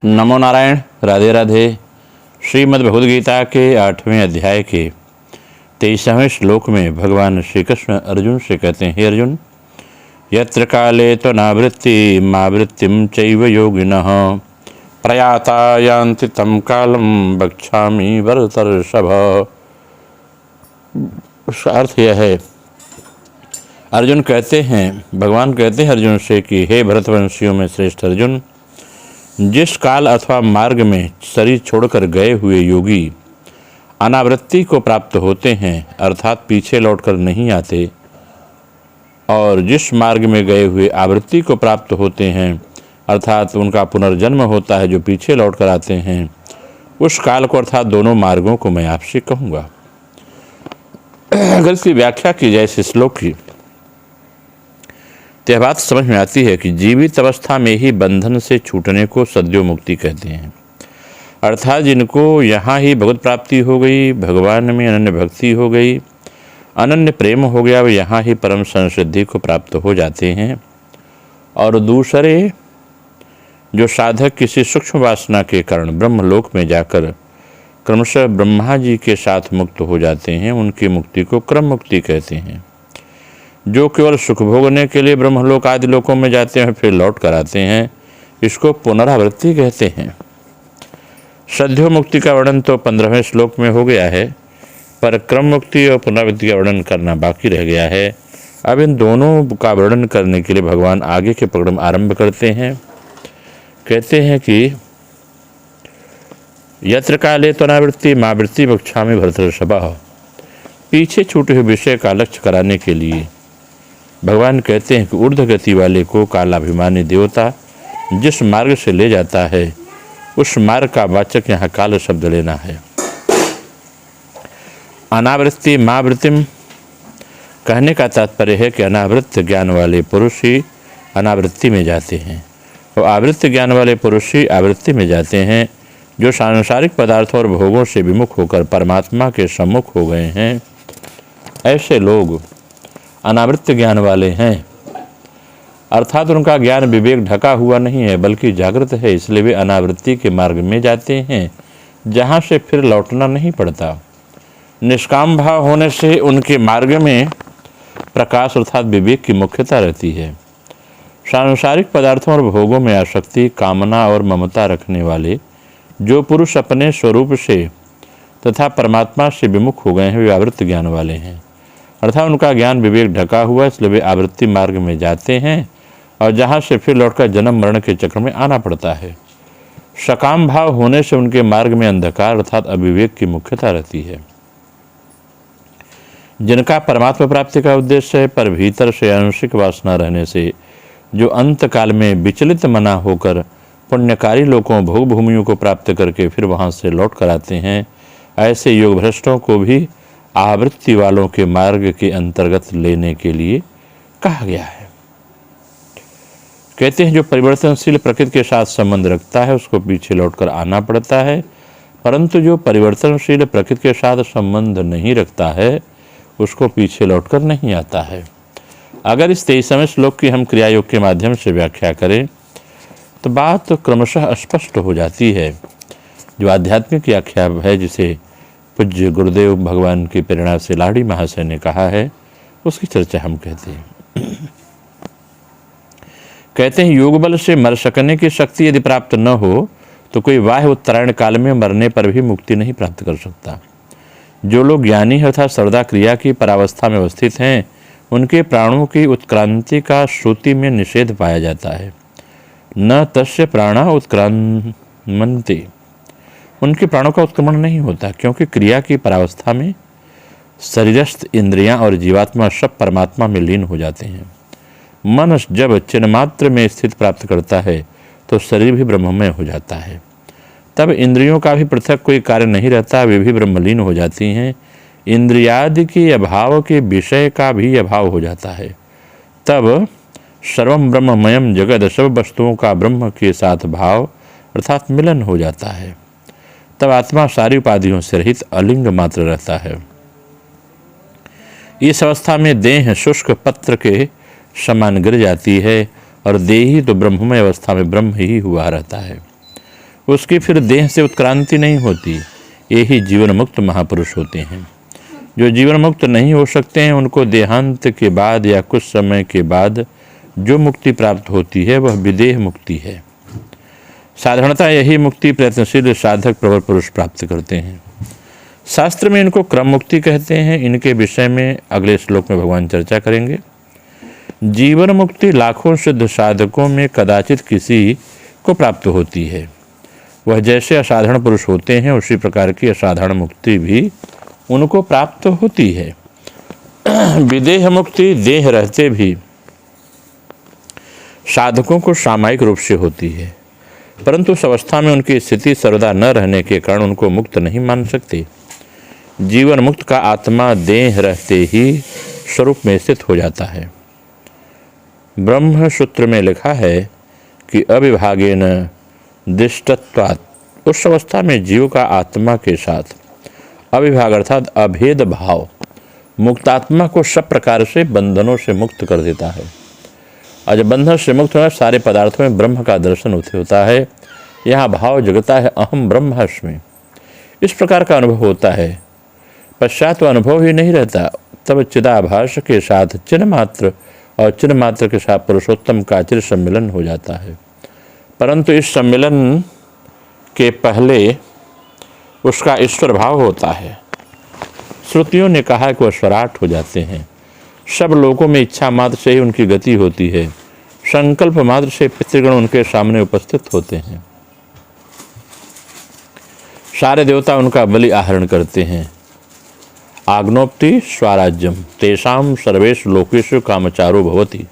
नमो नारायण। राधे राधे। श्रीमद् भगवद गीता के 8वें अध्याय के 23वें श्लोक में भगवान श्री कृष्ण अर्जुन से कहते हैं, हे अर्जुन, यत्र काले त्वनावृत्ति मावृत्तिम चैव योगिनः प्रयाता यान्ति तं कालम बक्षामि भरतर्षभ। उसका अर्थ यह है, अर्जुन कहते हैं, भगवान कहते हैं अर्जुन से कि हे भरतवंशियों में श्रेष्ठ अर्जुन, जिस काल अथवा मार्ग में शरीर छोड़कर गए हुए योगी अनावृत्ति को प्राप्त होते हैं, अर्थात पीछे लौटकर नहीं आते, और जिस मार्ग में गए हुए आवृत्ति को प्राप्त होते हैं, अर्थात उनका पुनर्जन्म होता है, जो पीछे लौटकर आते हैं, उस काल को अर्थात दोनों मार्गों को मैं आपसे कहूँगा। अगर इसकी व्याख्या की जाए इस श्लोक की, तो यह बात समझ में आती है कि जीवित अवस्था में ही बंधन से छूटने को सद्यो मुक्ति कहते हैं। अर्थात जिनको यहाँ ही भगवत प्राप्ति हो गई, भगवान में अनन्य भक्ति हो गई, अनन्य प्रेम हो गया, वे यहाँ ही परम संसिद्धि को प्राप्त हो जाते हैं। और दूसरे जो साधक किसी सूक्ष्म वासना के कारण ब्रह्मलोक में जाकर क्रमशः ब्रह्मा जी के साथ मुक्त हो जाते हैं, उनकी मुक्ति को क्रम मुक्ति कहते हैं। जो केवल सुख भोगने के लिए ब्रह्मलोक आदि लोकों में जाते हैं फिर लौट कर आते हैं, इसको पुनरावृत्ति कहते हैं। सद्यो मुक्ति का वर्णन तो 15वें श्लोक में हो गया है, पर क्रम मुक्ति और पुनरावृत्ति का वर्णन करना बाकी रह गया है। अब इन दोनों का वर्णन करने के लिए भगवान आगे के प्रकरण आरंभ करते हैं। कहते हैं कि यत्र काले त्वनावृत्ति मावृत्ति बक्षामि भरतर्षभ। पीछे छूटे हुए विषय का लक्ष्य कराने के लिए भगवान कहते हैं कि ऊर्ध्व गति वाले को कालाभिमानी देवता जिस मार्ग से ले जाता है, उस मार्ग का वाचक यहाँ काल शब्द लेना है। अनावृत्ति मावृत्तिम कहने का तात्पर्य है कि अनावृत्त ज्ञान वाले पुरुष ही अनावृत्ति में जाते हैं, और आवृत्त ज्ञान वाले पुरुष ही आवृत्ति में जाते हैं। जो सांसारिक पदार्थों और भोगों से विमुख होकर परमात्मा के सम्मुख हो गए हैं, ऐसे लोग अनावृत्त ज्ञान वाले हैं। अर्थात उनका ज्ञान विवेक ढका हुआ नहीं है, बल्कि जागृत है, इसलिए वे अनावृत्ति के मार्ग में जाते हैं, जहाँ से फिर लौटना नहीं पड़ता। निष्काम भाव होने से उनके मार्ग में प्रकाश अर्थात विवेक की मुख्यता रहती है। सांसारिक पदार्थों और भोगों में आसक्ति, कामना और ममता रखने वाले जो पुरुष अपने स्वरूप से तथा परमात्मा से विमुख हो गए हैं, वे आवृत्त ज्ञान वाले हैं। अर्थात उनका ज्ञान विवेक ढका हुआ, इसलिए वे आवृत्ति मार्ग में जाते हैं, और जहाँ से फिर लौटकर जन्म मरण के चक्र में आना पड़ता है। सकाम भाव होने से उनके मार्ग में अंधकार अर्थात अविवेक की मुख्यता रहती है। जिनका परमात्मा प्राप्ति का उद्देश्य है, पर भीतर से आंशिक वासना रहने से जो अंत काल में विचलित मना होकर पुण्यकारी लोगों भोग भूमियों को प्राप्त करके फिर वहाँ से लौट कर आते हैं, ऐसे योग भ्रष्टों को भी आवृत्ति वालों के मार्ग के अंतर्गत लेने के लिए कहा गया है। कहते हैं जो परिवर्तनशील प्रकृति के साथ संबंध रखता है, उसको पीछे लौटकर आना पड़ता है, परंतु जो परिवर्तनशील प्रकृति के साथ संबंध नहीं रखता है, उसको पीछे लौटकर नहीं आता है। अगर इस 23वें श्लोक की हम क्रिया योग के माध्यम से व्याख्या करें तो बात क्रमशः स्पष्ट हो जाती है। जो आध्यात्मिक व्याख्या है, जिसे पूज्य गुरुदेव भगवान की प्रेरणा से लाड़ी महाशय ने कहा है, उसकी चर्चा हम कहते हैं। कहते हैं योग बल से मर सकने की शक्ति यदि प्राप्त न हो तो कोई बाह्य उत्तरायण काल में मरने पर भी मुक्ति नहीं प्राप्त कर सकता। जो लोग ज्ञानी है तथा सर्वदा क्रिया की परावस्था में अवस्थित हैं, उनके प्राणों की उत्क्रांति का श्रुति में निषेध पाया जाता है। न तस्य प्राणा उत्क्रामन्ते, उनके प्राणों का उत्क्रमण नहीं होता, क्योंकि क्रिया की परावस्था में शरीरस्थ इंद्रियां और जीवात्मा सब परमात्मा में लीन हो जाते हैं। मन जब चिन्मात्र में स्थित प्राप्त करता है तो शरीर भी ब्रह्ममय हो जाता है। तब इंद्रियों का भी पृथक कोई कार्य नहीं रहता, वे भी ब्रह्मलीन हो जाती हैं। इंद्रियादि के अभाव के विषय का भी अभाव हो जाता है। तब सर्वम ब्रह्ममयम जगत, सब वस्तुओं का ब्रह्म के साथ भाव अर्थात मिलन हो जाता है। तब आत्मा सारी उपाधियों से रहित अलिंग मात्र रहता है। इस अवस्था में देह शुष्क पत्र के समान गिर जाती है, और देही तो ब्रह्ममय अवस्था में ब्रह्म ही हुआ रहता है। उसकी फिर देह से उत्क्रांति नहीं होती। यही जीवन मुक्त महापुरुष होते हैं। जो जीवन मुक्त नहीं हो सकते हैं, उनको देहांत के बाद या कुछ समय के बाद जो मुक्ति प्राप्त होती है वह विदेह मुक्ति है। साधारणतः यही मुक्ति प्रयत्नशील साधक प्रबल पुरुष प्राप्त करते हैं। शास्त्र में इनको क्रम मुक्ति कहते हैं। इनके विषय में अगले श्लोक में भगवान चर्चा करेंगे। जीवन मुक्ति लाखों सिद्ध साधकों में कदाचित किसी को प्राप्त होती है। वह जैसे असाधारण पुरुष होते हैं उसी प्रकार की असाधारण मुक्ति भी उनको प्राप्त होती है। विदेह मुक्ति देह रहते भी साधकों को सामयिक रूप से होती है, परंतु उस अवस्था में उनकी स्थिति सर्वदा न रहने के कारण उनको मुक्त नहीं मान सकते। जीवन मुक्त का आत्मा देह रहते ही स्वरूप में स्थित हो जाता है। ब्रह्म सूत्र में लिखा है कि अविभागेन दृष्टत्वात् उस अवस्था में जीव का आत्मा के साथ अविभाग अर्थात अभेद भाव मुक्तात्मा को सब प्रकार से बंधनों से मुक्त कर देता है। और जब बंधन से मुक्त होना सारे पदार्थों में ब्रह्म का दर्शन होता है। यहाँ भाव जगता है अहम ब्रह्मास्मि, इस प्रकार का अनुभव होता है। पश्चात वह अनुभव ही नहीं रहता। तब चिदाभास के साथ चिन्ह मात्र और चिन्ह मात्र के साथ पुरुषोत्तम का चिर सम्मिलन हो जाता है। परंतु इस सम्मिलन के पहले उसका ईश्वर भाव होता है। श्रुतियों ने कहा कि वह स्वराट हो जाते हैं। सब लोगों में इच्छा मात्र से ही उनकी गति होती है। संकल्प मात्र से पितृगण उनके सामने उपस्थित होते हैं। सारे देवता उनका बलि आहरण करते हैं। आग्नोक्ति स्वराज्यम तेषाम सर्वेषु लोकेषु कामचारो भवति।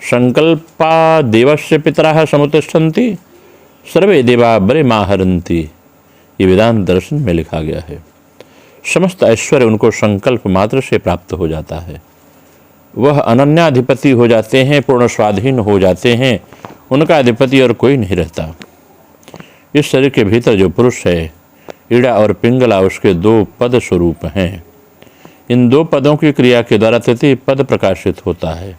संकल्पा देवस्य पितरः समुत्तिष्ठन्ति सर्वे देवा बलिमाहरन्ति। ये वेदांत दर्शन में लिखा गया है। समस्त ऐश्वर्य उनको संकल्प मात्र से प्राप्त हो जाता है। वह अनन्याधिपति हो जाते हैं, पूर्ण स्वाधीन हो जाते हैं। उनका अधिपति और कोई नहीं रहता। इस शरीर के भीतर जो पुरुष है, ईड़ा और पिंगला, उसके दो पद स्वरूप हैं। इन दो पदों की क्रिया के द्वारा तृतीय पद प्रकाशित होता है।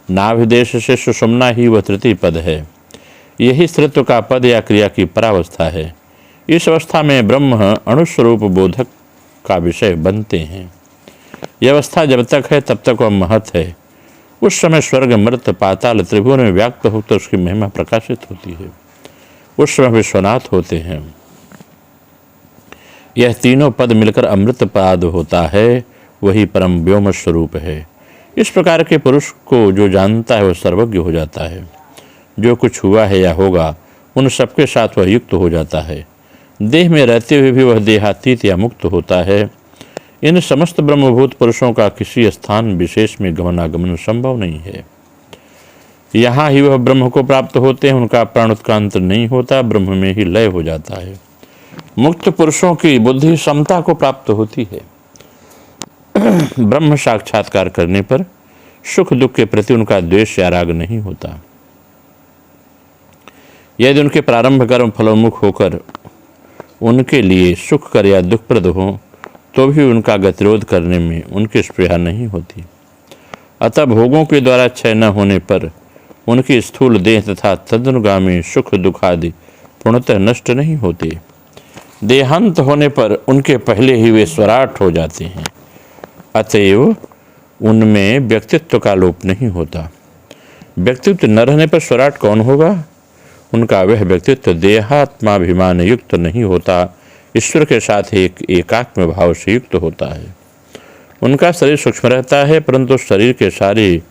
नाभिदेश से सुषुम्ना ही वह तृतीय पद है। यही स्त्रीत्व का पद या क्रिया की परावस्था है। इस अवस्था में ब्रह्म अणुस्वरूप बोधक का विषय बनते हैं। यह अवस्था जब तक है तब तक वह महत है। उस समय स्वर्ग मृत पाताल त्रिभुवन में व्याप्त होकर उसकी महिमा प्रकाशित होती है। उस समय विश्वनाथ होते हैं। यह तीनों पद मिलकर अमृत पाद होता है। वही परम व्योम स्वरूप है। इस प्रकार के पुरुष को जो जानता है वह सर्वज्ञ हो जाता है। जो कुछ हुआ है या होगा उन सबके साथ वह युक्त हो जाता है। देह में रहते हुए भी वह देहातीत या मुक्त होता है। इन समस्त ब्रह्मभूत पुरुषों का किसी स्थान विशेष में गमनागमन संभव नहीं है। यहाँ ही वह ब्रह्म को प्राप्त होते हैं। उनका प्राण उत्क्रांत नहीं होता, ब्रह्म में ही लय हो जाता है। मुक्त पुरुषों की बुद्धि समता को प्राप्त होती है। ब्रह्म साक्षात्कार करने पर सुख दुख के प्रति उनका द्वेष या राग नहीं होता। यदि उनके प्रारंभ कर्म फलोन्मुख होकर उनके लिए सुखकर या दुखप्रद हो तो भी उनका गतिरोध करने में उनकी स्पृहा नहीं होती। अतः भोगों के द्वारा क्षय न होने पर उनकी स्थूल देह तथा तदनुगामी सुख दुख आदि पूर्णतः नष्ट नहीं होते। देहांत होने पर उनके पहले ही वे स्वराट हो जाते हैं। अतएव उनमें व्यक्तित्व का लोप नहीं होता। व्यक्तित्व न रहने पर स्वराट कौन होगा? उनका वह व्यक्तित्व देहात्माभिमान युक्त नहीं होता, ईश्वर के साथ एक एकात्म भाव से युक्त होता है। उनका शरीर सूक्ष्म रहता है, परंतु शरीर के सारे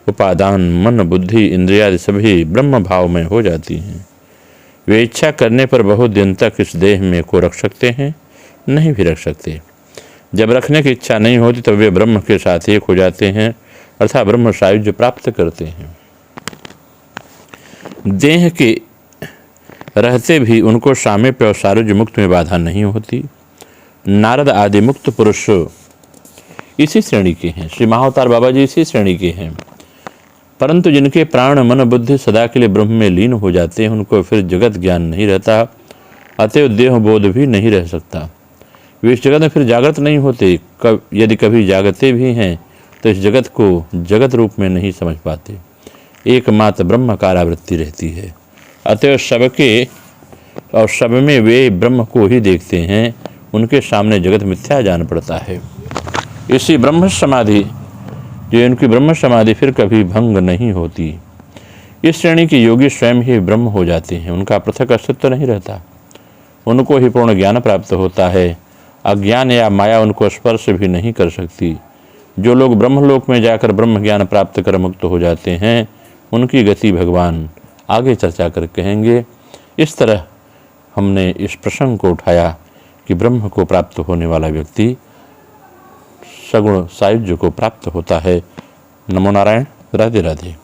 उपादान मन बुद्धि इंद्रियादि सभी ब्रह्म भाव में हो जाती हैं। वे इच्छा करने पर बहुत दिन तक इस देह में को रख सकते हैं, नहीं भी रख सकते। जब रखने की इच्छा नहीं होती तब वे ब्रह्म के साथ एक हो जाते हैं, अर्थात ब्रह्म सायुज्य प्राप्त करते हैं। देह के रहते भी उनको सामीप्य और सारुज्य मुक्त में बाधा नहीं होती। नारद आदि मुक्त पुरुष इसी श्रेणी के हैं। श्री महाअवतार बाबा जी इसी श्रेणी के हैं। परंतु जिनके प्राण मन बुद्धि सदा के लिए ब्रह्म में लीन हो जाते हैं, उनको फिर जगत ज्ञान नहीं रहता, अतएव देह बोध भी नहीं रह सकता। वे इस जगत में फिर जागृत नहीं होते। यदि कभी जागते भी हैं तो इस जगत को जगत रूप में नहीं समझ पाते। एकमात्र ब्रह्म कारावृत्ति रहती है। अतएव सबके और सब में वे ब्रह्म को ही देखते हैं, उनके सामने जगत मिथ्या जान पड़ता है। इसी ब्रह्म समाधि, जो उनकी ब्रह्म समाधि फिर कभी भंग नहीं होती। इस श्रेणी के योगी स्वयं ही ब्रह्म हो जाते हैं, उनका पृथक अस्तित्व नहीं रहता, उनको ही पूर्ण ज्ञान प्राप्त होता है। अज्ञान या माया उनको स्पर्श भी नहीं कर सकती। जो लोग ब्रह्मलोक में जाकर ब्रह्म ज्ञान प्राप्त कर मुक्त हो जाते हैं, उनकी गति भगवान आगे चर्चा कर कहेंगे। इस तरह हमने इस प्रसंग को उठाया कि ब्रह्म को प्राप्त होने वाला व्यक्ति सगुण सायुज्य को प्राप्त होता है। नमो नारायण। राधे राधे।